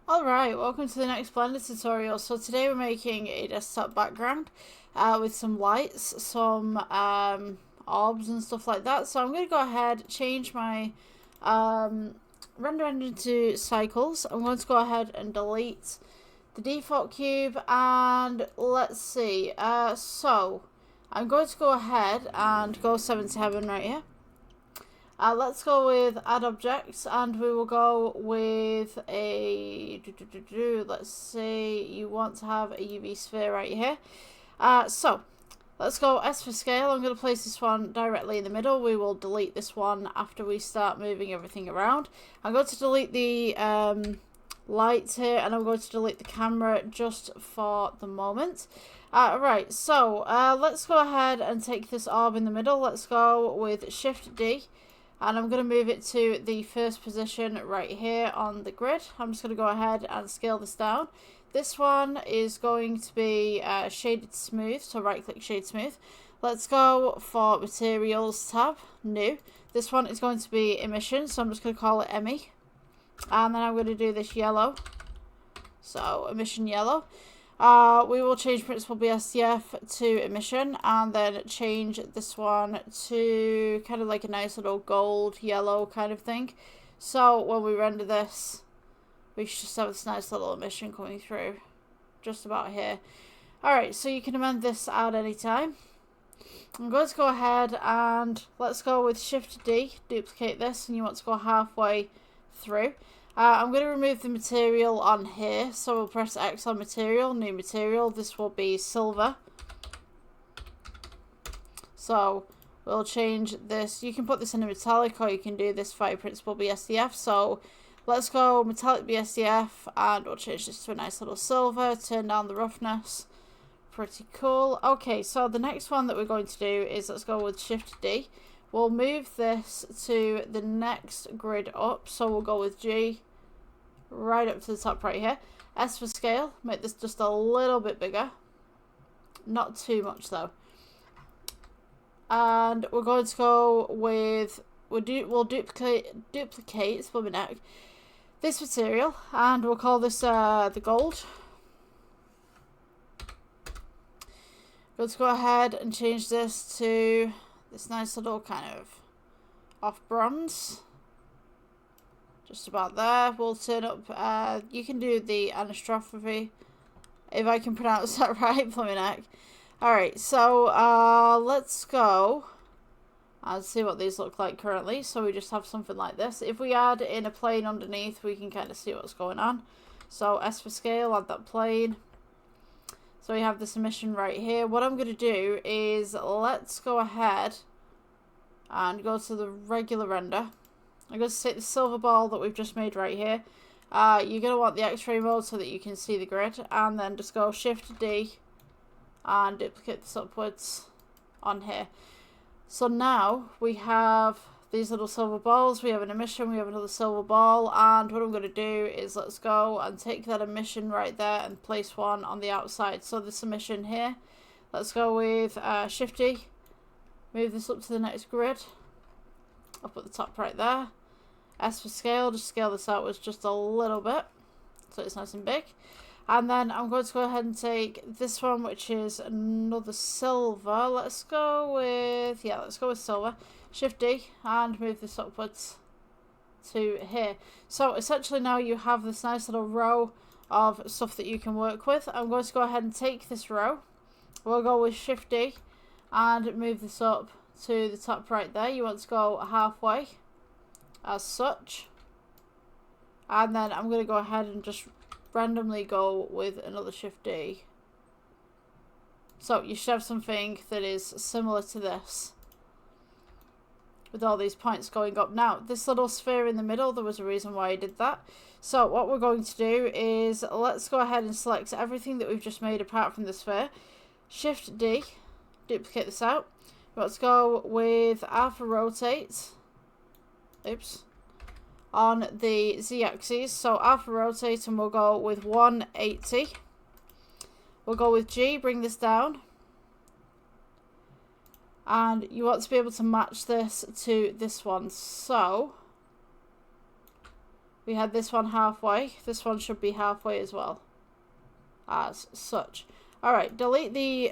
Alright, welcome to the next Blender tutorial. So today we're making a desktop background with some lights, some orbs and stuff like that. So I'm going to go ahead, change my render engine to cycles. I'm going to go ahead and delete the default cube, and let's see. So I'm going to go ahead and go 7 to heaven right here. Let's go with add objects, and we will go with a let's say you want to have a UV sphere right here. So let's go S for scale. I'm going to place this one directly in the middle. We will delete this one after we start moving everything around. I'm going to delete the lights here, and I'm going to delete the camera just for the moment. Right, so let's go ahead and take this orb in the middle. Let's go with Shift D. And I'm going to move it to the first position right here on the grid. I'm just going to go ahead and scale this down. This one is going to be shaded smooth, so right click shade smooth. Let's go for materials tab, new. This one is going to be emission, so I'm just going to call it EMI. And then I'm going to do this yellow, so emission yellow. We will change principal BSDF to emission, and then change this one to kind of like a nice little gold yellow kind of thing. So when we render this, we should just have this nice little emission coming through just about here. Alright, so you can amend this at any time. I'm going to go ahead and let's go with Shift D, duplicate this, and you want to go halfway through. I'm going to remove the material on here, so we'll press X on material, new material. This will be silver. So we'll change this. You can put this in a metallic, or you can do this via principal BSDF. So let's go metallic BSDF, and we'll change this to a nice little silver, turn down the roughness. Pretty cool. Okay, so the next one that we're going to do is let's go with Shift D. We'll move this to the next grid up, so we'll go with G. Right up to the top right here. S for scale, make this just a little bit bigger, not too much though. And we're going to go with we'll duplicate this material, and we'll call this the gold. Let's go ahead and change this to this nice little kind of off bronze. Just about there. We'll turn up, you can do the anastrophe, if I can pronounce that right, Pluminac. Alright, so let's go and see what these look like currently. So we just have something like this. If we add in a plane underneath, we can kind of see what's going on. So S for scale, add that plane. So we have this emission right here. What I'm going to do is let's go ahead and go to the regular render. I'm going to take the silver ball that we've just made right here. You're going to want the X-ray mode so that you can see the grid. And then just go Shift D and duplicate this upwards on here. So now we have these little silver balls. We have an emission, we have another silver ball. And what I'm going to do is let's go and take that emission right there and place one on the outside. So this emission here, let's go with Shift D. Move this up to the next grid. Up at the top right there. S for scale, just scale this outwards just a little bit so it's nice and big. And then I'm going to go ahead and take this one, which is another silver. Let's go with silver. Shift D and move this upwards to here. So essentially now you have this nice little row of stuff that you can work with. I'm going to go ahead and take this row. We'll go with Shift D and move this up to the top right there. You want to go halfway as such, and then I'm going to go ahead and just randomly go with another Shift D. So you should have something that is similar to this with all these points going up. Now this little sphere in the middle, there was a reason why I did that. So what we're going to do is let's go ahead and select everything that we've just made apart from the sphere. Shift D, duplicate this out. Let's go with alpha rotate. Oops. On the z-axis. So alpha rotate, and we'll go with 180. We'll go with G, bring this down. And you want to be able to match this to this one. So We had this one halfway. This one should be halfway as well. As such. Alright, delete the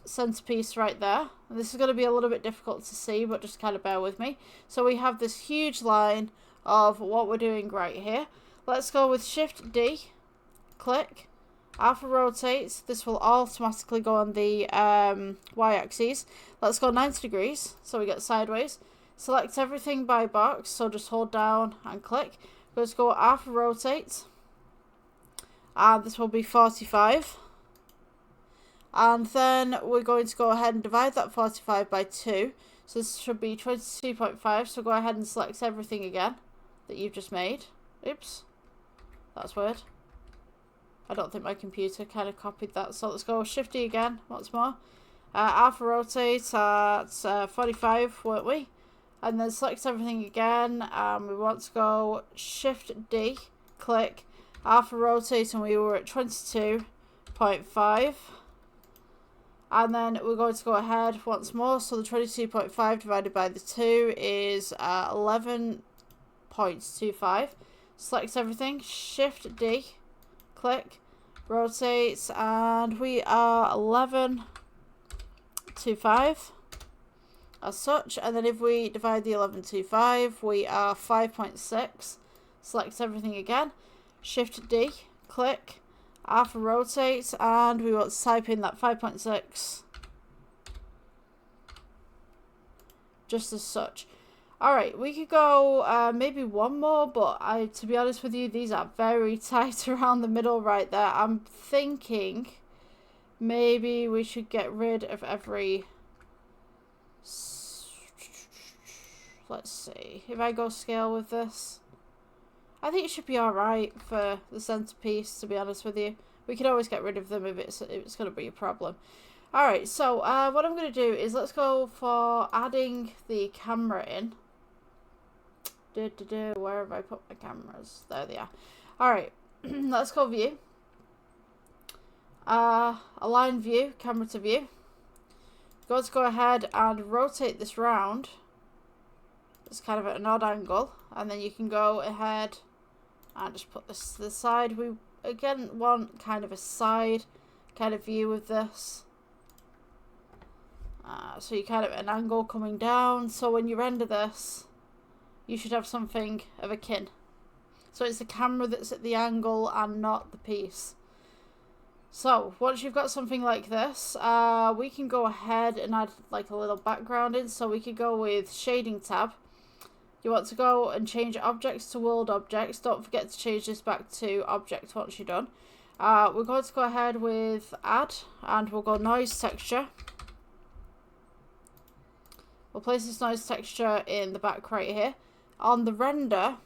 centerpiece right there. And this is going to be a little bit difficult to see, but just kind of bear with me. So we have this huge line of what we're doing right here. Let's go with Shift D, click, alpha rotate. This will automatically go on the y-axis. Let's go 90 degrees, so we get sideways. Select everything by box, so just hold down and click. Let's go alpha rotate. And this will be 45. And then we're going to go ahead and divide that 45 by 2. So this should be 22.5. So go ahead and select everything again that you've just made. Oops. That's weird. I don't think my computer kind of copied that. So let's go Shift D again once more. Alpha rotate at 45, weren't we? And then select everything again. We want to go Shift D, click, alpha rotate, and we were at 22.5. And then we're going to go ahead once more. So the 22.5 divided by the 2 is 11.25. Select everything, Shift D, click, rotate, and we are 11.25 as such. And then if we divide the 11.25, we are 5.6. Select everything again, Shift D, click, alpha rotate, and we want to type in that 5.6 just as such. Alright, we could go maybe one more, but to be honest with you, these are very tight around the middle right there. I'm thinking maybe we should get rid of every... Let's see, if I go scale with this, I think it should be alright for the centerpiece, to be honest with you. We can always get rid of them if it's going to be a problem. Alright, so what I'm going to do is let's go for adding the camera in. Where have I put my cameras? There they are. Alright, let's go view. Align view, camera to view. Let's go ahead and rotate this round. It's kind of at an odd angle. And then you can go ahead and just put this to the side. We again want kind of a side kind of view of this. So you kind of an angle coming down. So when you render this, you should have something of a kin. So it's the camera that's at the angle and not the piece. So once you've got something like this, we can go ahead and add like a little background in. So we could go with shading tab. You want to go and change objects to world objects. Don't forget to change this back to object once you're done. We're going to go ahead with add, and we'll go noise texture. We'll place this noise texture in the back right here. On the render,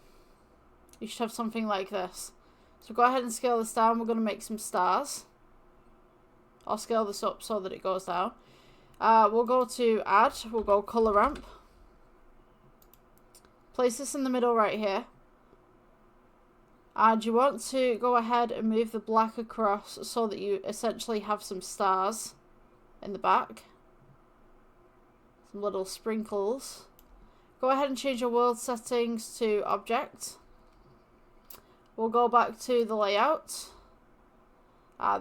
you should have something like this. So go ahead and scale this down. We're going to make some stars. I'll scale this up so that it goes down. We'll go to add. We'll go color ramp. Place this in the middle right here. And you want to go ahead and move the black across so that you essentially have some stars in the back. Some little sprinkles. Go ahead and change your world settings to object. We'll go back to the layout.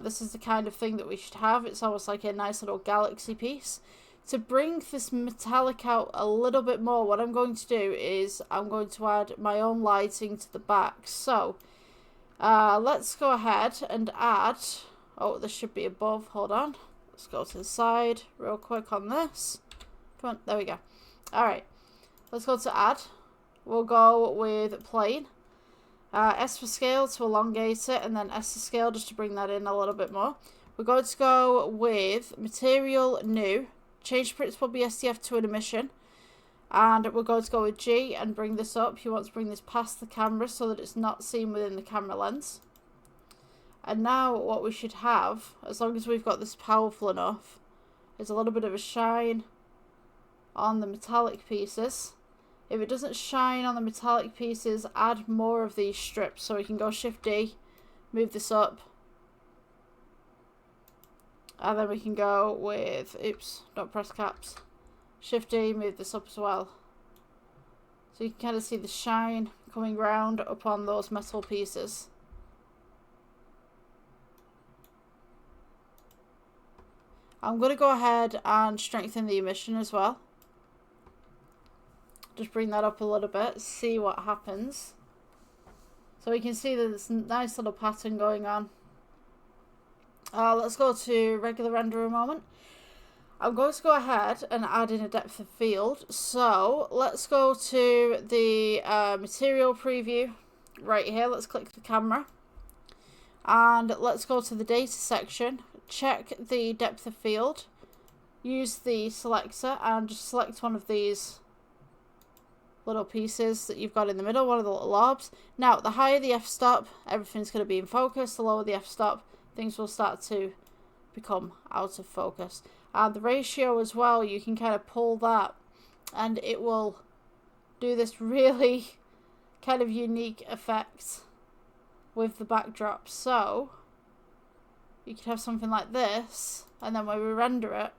This is the kind of thing that we should have. It's almost like a nice little galaxy piece. To bring this metallic out a little bit more, what I'm going to do is I'm going to add my own lighting to the back. So let's go ahead and add, oh, this should be above, hold on. Let's go to the side real quick on this. Come on, there we go. Alright, let's go to add. We'll go with plane. S for scale to elongate it, and then S to scale just to bring that in a little bit more. We're going to go with material new. Change principal BSDF to an emission. And we're going to go with G and bring this up. You want to bring this past the camera so that it's not seen within the camera lens. And now what we should have, as long as we've got this powerful enough, is a little bit of a shine on the metallic pieces. If it doesn't shine on the metallic pieces, add more of these strips. So we can go Shift D, move this up. And then we can go with, oops, don't press caps. Shift D, move this up as well. So you can kind of see the shine coming round upon those metal pieces. I'm going to go ahead and strengthen the emission as well. Just bring that up a little bit, see what happens. So we can see that there's a nice little pattern going on. Let's go to regular render a moment. I'm going to go ahead and add in a depth of field. So let's go to the material preview right here. Let's click the camera. And let's go to the data section. Check the depth of field. Use the selector and just select one of these little pieces that you've got in the middle, one of the little orbs. Now, the higher the f-stop, everything's going to be in focus. The lower the f-stop, things will start to become out of focus. And the ratio as well, you can kind of pull that and it will do this really kind of unique effect with the backdrop. So you could have something like this, and then when we render it,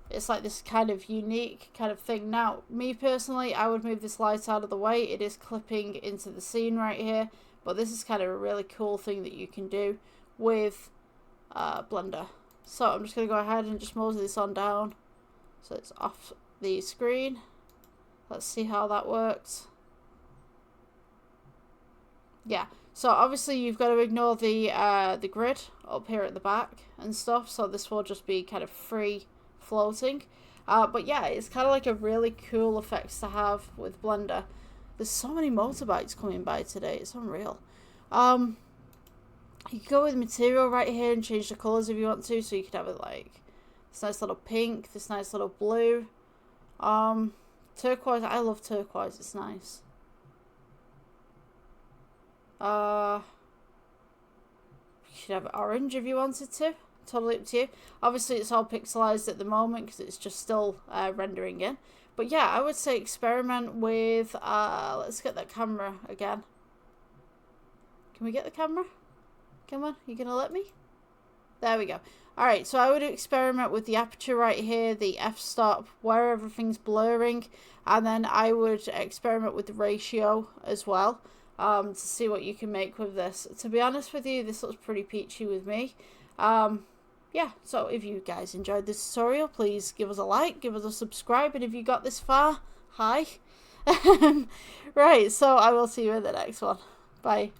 it's like this kind of unique kind of thing. Now, me personally, I would move this light out of the way. It is clipping into the scene right here, but this is kind of a really cool thing that you can do with Blender. So I'm just going to go ahead and just mosey this on down so it's off the screen. Let's see how that works. Yeah, so obviously you've got to ignore the grid up here at the back and stuff, so this will just be kind of free floating. But yeah, it's kind of like a really cool effects to have with Blender. There's so many motorbikes coming by today, it's unreal. You can go with material right here and change the colours if you want to, so you could have it like this nice little pink, this nice little blue, turquoise. I love turquoise, it's nice. You could have it orange if you wanted to. Totally up to you. Obviously, it's all pixelized at the moment because it's just still rendering in. But yeah, I would say experiment with. Let's get that camera again. Can we get the camera? Come on, you gonna let me? There we go. Alright, so I would experiment with the aperture right here, the f-stop, where everything's blurring, and then I would experiment with the ratio as well, to see what you can make with this. To be honest with you, this looks pretty peachy with me. Yeah, so if you guys enjoyed this tutorial, please give us a like, give us a subscribe, and if you got this far, hi. Right, so I will see you in the next one. Bye.